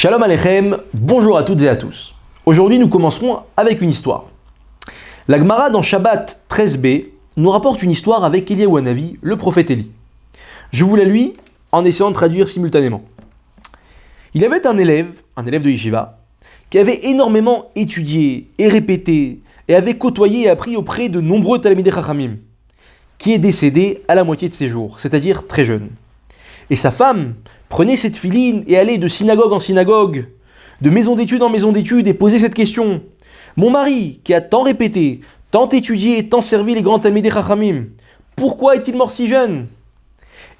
Shalom Aleichem, bonjour à toutes et à tous. Aujourd'hui nous commencerons avec une histoire. La Gemara dans Shabbat 13b nous rapporte une histoire avec Eliyahu Hanavi, le prophète Élie. Je vous la lis en essayant de traduire simultanément. Il y avait un élève de Yeshiva, qui avait énormément étudié et répété et avait côtoyé et appris auprès de nombreux Talmidei Chachamim, qui est décédé à la moitié de ses jours, c'est-à-dire très jeune. Et sa femme prenait cette filine et allait de synagogue en synagogue, de maison d'études en maison d'études et posait cette question. Mon mari, qui a tant répété, tant étudié et tant servi les grands Talmidei Chachamim, pourquoi est-il mort si jeune ?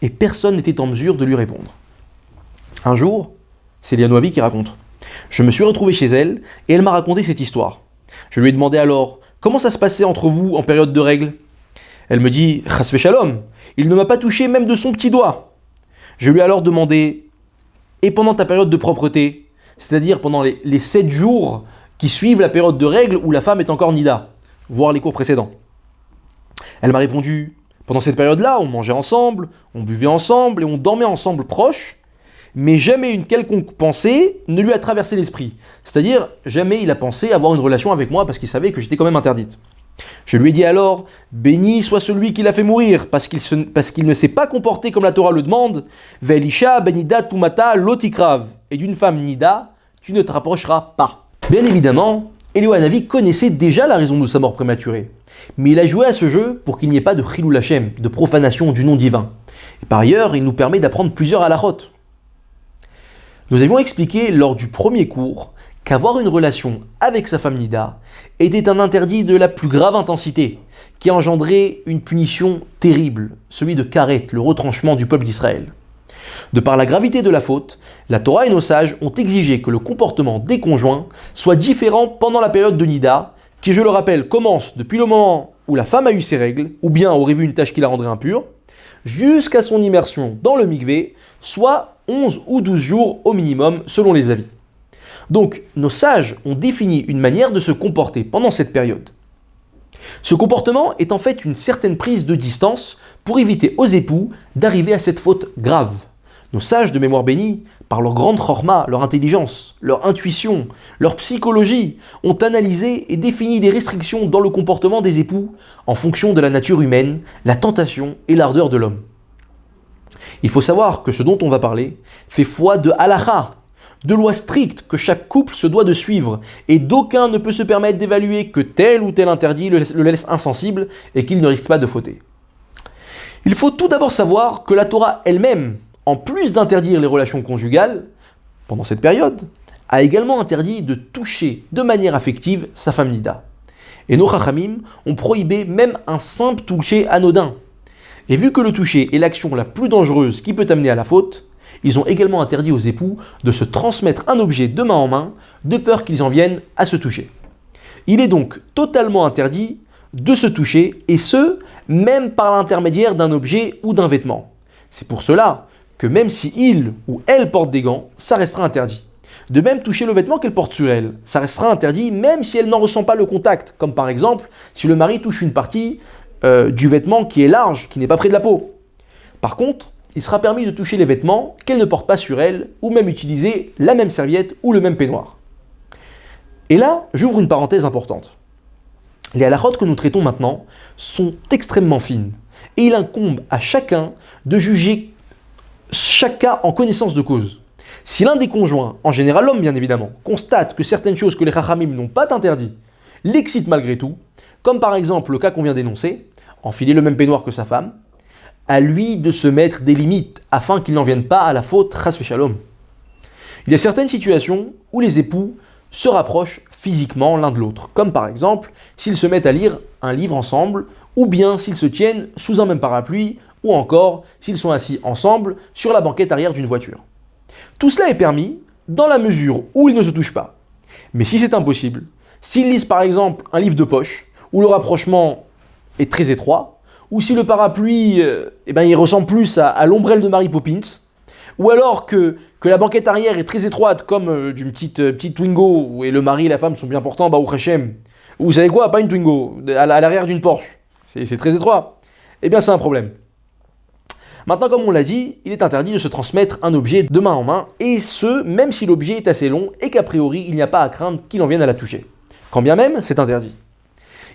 Et personne n'était en mesure de lui répondre. Un jour, c'est Eliyahu Hanavi qui raconte. Je me suis retrouvé chez elle et elle m'a raconté cette histoire. Je lui ai demandé alors, comment ça se passait entre vous en période de règles ? Elle me dit, Chas v'shalom, il ne m'a pas touché même de son petit doigt. Je lui ai alors demandé, et pendant ta période de propreté, c'est-à-dire pendant les 7 jours qui suivent la période de règles où la femme est encore nida, voire les cours précédents. Elle m'a répondu, pendant cette période-là, on mangeait ensemble, on buvait ensemble et on dormait ensemble proches, mais jamais une quelconque pensée ne lui a traversé l'esprit. C'est-à-dire, jamais il a pensé avoir une relation avec moi parce qu'il savait que j'étais quand même interdite. Je lui ai dit alors, béni soit celui qui l'a fait mourir, parce qu'il ne s'est pas comporté comme la Torah le demande, Ve'elisha benida tumata lotikrav, et d'une femme nida, tu ne te rapprocheras pas. Bien évidemment, Eliyahu Hanavi connaissait déjà la raison de sa mort prématurée, mais il a joué à ce jeu pour qu'il n'y ait pas de chilul Hashem, de profanation du nom divin. Et par ailleurs, il nous permet d'apprendre plusieurs halachot. Nous avions expliqué lors du premier cours qu'avoir une relation avec sa femme nida était un interdit de la plus grave intensité, qui a engendré une punition terrible, celui de Karet, le retranchement du peuple d'Israël. De par la gravité de la faute, la Torah et nos sages ont exigé que le comportement des conjoints soit différent pendant la période de nida, qui, je le rappelle, commence depuis le moment où la femme a eu ses règles, ou bien aurait vu une tâche qui la rendrait impure, jusqu'à son immersion dans le mikvé, soit 11 ou 12 jours au minimum selon les avis. Donc, nos sages ont défini une manière de se comporter pendant cette période. Ce comportement est en fait une certaine prise de distance pour éviter aux époux d'arriver à cette faute grave. Nos sages de mémoire bénie, par leur grande chorma, leur intelligence, leur intuition, leur psychologie, ont analysé et défini des restrictions dans le comportement des époux en fonction de la nature humaine, la tentation et l'ardeur de l'homme. Il faut savoir que ce dont on va parler fait foi de halacha, de lois strictes que chaque couple se doit de suivre, et d'aucun ne peut se permettre d'évaluer que tel ou tel interdit le laisse insensible et qu'il ne risque pas de fauter. Il faut tout d'abord savoir que la Torah elle-même, en plus d'interdire les relations conjugales, pendant cette période, a également interdit de toucher de manière affective sa femme nida. Et nos chachamim ont prohibé même un simple toucher anodin. Et vu que le toucher est l'action la plus dangereuse qui peut amener à la faute, ils ont également interdit aux époux de se transmettre un objet de main en main, de peur qu'ils en viennent à se toucher. Il est donc totalement interdit de se toucher, et ce, même par l'intermédiaire d'un objet ou d'un vêtement. C'est pour cela que même si il ou elle porte des gants, ça restera interdit. De même, toucher le vêtement qu'elle porte sur elle, ça restera interdit même si elle n'en ressent pas le contact, comme par exemple si le mari touche une partie du vêtement qui est large, qui n'est pas près de la peau. Par contre, il sera permis de toucher les vêtements qu'elle ne porte pas sur elle, ou même utiliser la même serviette ou le même peignoir. Et là, j'ouvre une parenthèse importante. Les halachot que nous traitons maintenant sont extrêmement fines, et il incombe à chacun de juger chaque cas en connaissance de cause. Si l'un des conjoints, en général l'homme bien évidemment, constate que certaines choses que les chachamim n'ont pas interdites l'excitent malgré tout, comme par exemple le cas qu'on vient d'énoncer, enfiler le même peignoir que sa femme, à lui de se mettre des limites afin qu'il n'en vienne pas à la faute chas v'shalom. Il y a certaines situations où les époux se rapprochent physiquement l'un de l'autre, comme par exemple s'ils se mettent à lire un livre ensemble, ou bien s'ils se tiennent sous un même parapluie, ou encore s'ils sont assis ensemble sur la banquette arrière d'une voiture. Tout cela est permis dans la mesure où ils ne se touchent pas. Mais si c'est impossible, s'ils lisent par exemple un livre de poche, où le rapprochement est très étroit, ou si le parapluie il ressemble plus à l'ombrelle de Mary Poppins, ou alors que la banquette arrière est très étroite comme d'une petite Twingo, et le mari et la femme sont bien portants, Baruch Hashem, ou vous savez quoi, pas une Twingo, à l'arrière d'une Porsche, c'est très étroit, eh bien c'est un problème. Maintenant, comme on l'a dit, il est interdit de se transmettre un objet de main en main, et ce, même si l'objet est assez long et qu'a priori, il n'y a pas à craindre qu'il en vienne à la toucher. Quand bien même, c'est interdit.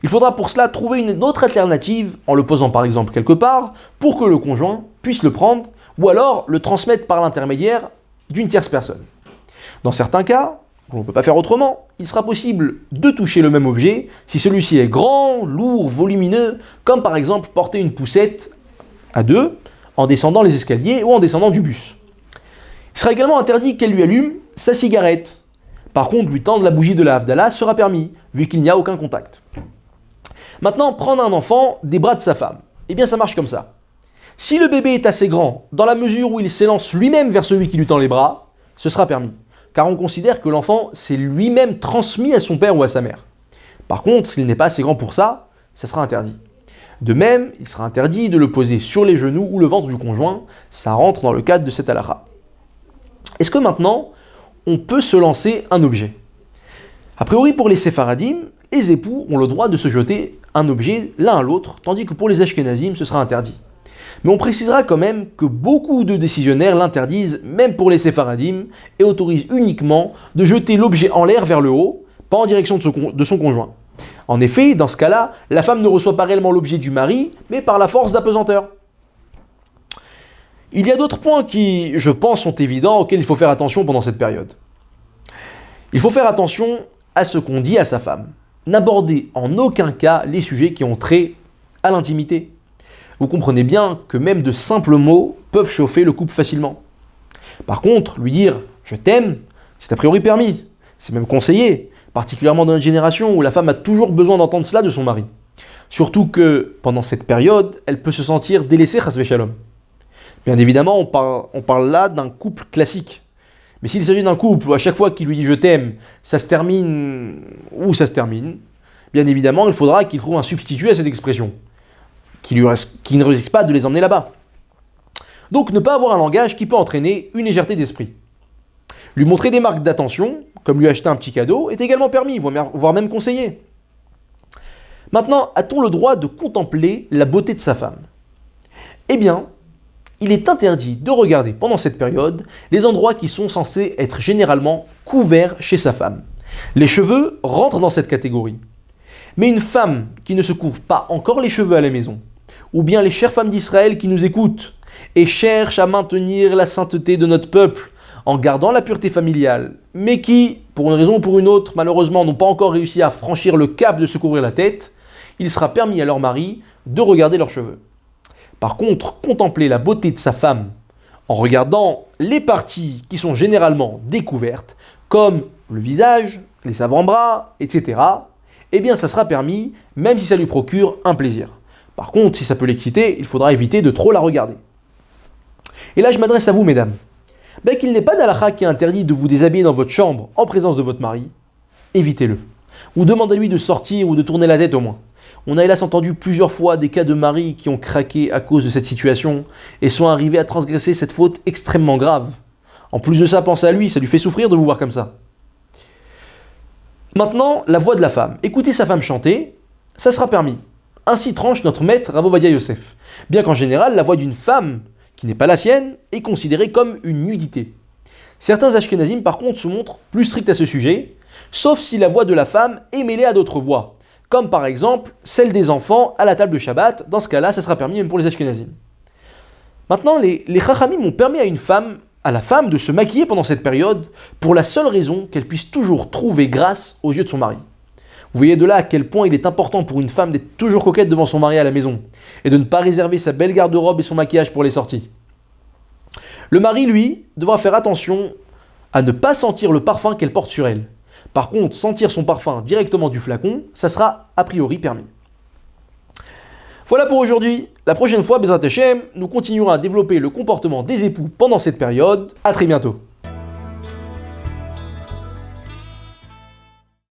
Il faudra pour cela trouver une autre alternative, en le posant par exemple quelque part, pour que le conjoint puisse le prendre, ou alors le transmettre par l'intermédiaire d'une tierce personne. Dans certains cas, on ne peut pas faire autrement, il sera possible de toucher le même objet si celui-ci est grand, lourd, volumineux, comme par exemple porter une poussette à deux, en descendant les escaliers ou en descendant du bus. Il sera également interdit qu'elle lui allume sa cigarette. Par contre, lui tendre la bougie de la Havdalah sera permis, vu qu'il n'y a aucun contact. Maintenant, prendre un enfant des bras de sa femme. Eh bien, ça marche comme ça. Si le bébé est assez grand, dans la mesure où il s'élance lui-même vers celui qui lui tend les bras, ce sera permis. Car on considère que l'enfant s'est lui-même transmis à son père ou à sa mère. Par contre, s'il n'est pas assez grand pour ça, ça sera interdit. De même, il sera interdit de le poser sur les genoux ou le ventre du conjoint, ça rentre dans le cadre de cette halakha. Est-ce que maintenant, on peut se lancer un objet? A priori, pour les séfaradim, les époux ont le droit de se jeter un objet l'un à l'autre, tandis que pour les ashkénazim, ce sera interdit. Mais on précisera quand même que beaucoup de décisionnaires l'interdisent, même pour les séfaradim, et autorisent uniquement de jeter l'objet en l'air vers le haut, pas en direction de son conjoint. En effet, dans ce cas-là, la femme ne reçoit pas réellement l'objet du mari, mais par la force d'apesanteur. Il y a d'autres points qui, je pense, sont évidents, auxquels il faut faire attention pendant cette période. Il faut faire attention à ce qu'on dit à sa femme. N'abordez en aucun cas les sujets qui ont trait à l'intimité. Vous comprenez bien que même de simples mots peuvent chauffer le couple facilement. Par contre, lui dire « je t'aime », c'est a priori permis, c'est même conseillé, particulièrement dans notre génération où la femme a toujours besoin d'entendre cela de son mari. Surtout que, pendant cette période, elle peut se sentir délaissée, chas shalom. Bien évidemment, on parle là d'un couple classique. Mais s'il s'agit d'un couple où à chaque fois qu'il lui dit « je t'aime », ça se termine, bien évidemment, il faudra qu'il trouve un substitut à cette expression, qui ne risque pas de les emmener là-bas. Donc ne pas avoir un langage qui peut entraîner une légèreté d'esprit. Lui montrer des marques d'attention, comme lui acheter un petit cadeau, est également permis, voire même conseillé. Maintenant, a-t-on le droit de contempler la beauté de sa femme? Eh bien, il est interdit de regarder pendant cette période les endroits qui sont censés être généralement couverts chez sa femme. Les cheveux rentrent dans cette catégorie. Mais une femme qui ne se couvre pas encore les cheveux à la maison, ou bien les chères femmes d'Israël qui nous écoutent et cherchent à maintenir la sainteté de notre peuple en gardant la pureté familiale, mais qui, pour une raison ou pour une autre, malheureusement n'ont pas encore réussi à franchir le cap de se couvrir la tête, il sera permis à leur mari de regarder leurs cheveux. Par contre, contempler la beauté de sa femme en regardant les parties qui sont généralement découvertes, comme le visage, les avant-bras, etc., eh bien ça sera permis, même si ça lui procure un plaisir. Par contre, si ça peut l'exciter, il faudra éviter de trop la regarder. Et là, je m'adresse à vous, mesdames. Ben, qu'il n'est pas d'halakha qui interdit de vous déshabiller dans votre chambre en présence de votre mari, évitez-le. Ou demandez-lui de sortir ou de tourner la tête au moins. On a hélas entendu plusieurs fois des cas de maris qui ont craqué à cause de cette situation et sont arrivés à transgresser cette faute extrêmement grave. En plus de ça, pensez à lui, ça lui fait souffrir de vous voir comme ça. Maintenant, la voix de la femme. Écoutez sa femme chanter, ça sera permis. Ainsi tranche notre maître Rav Ovadia Yosef. Bien qu'en général, la voix d'une femme qui n'est pas la sienne est considérée comme une nudité. Certains ashkénazim par contre se montrent plus stricts à ce sujet, sauf si la voix de la femme est mêlée à d'autres voix, comme par exemple celle des enfants à la table de Shabbat. Dans ce cas-là, ça sera permis même pour les ashkénazim. Maintenant, les chachamim ont permis à la femme de se maquiller pendant cette période pour la seule raison qu'elle puisse toujours trouver grâce aux yeux de son mari. Vous voyez de là à quel point il est important pour une femme d'être toujours coquette devant son mari à la maison et de ne pas réserver sa belle garde-robe et son maquillage pour les sorties. Le mari, lui, devra faire attention à ne pas sentir le parfum qu'elle porte sur elle. Par contre, sentir son parfum directement du flacon, ça sera a priori permis. Voilà pour aujourd'hui. La prochaine fois, Bezrat Hashem, nous continuerons à développer le comportement des époux pendant cette période. À très bientôt.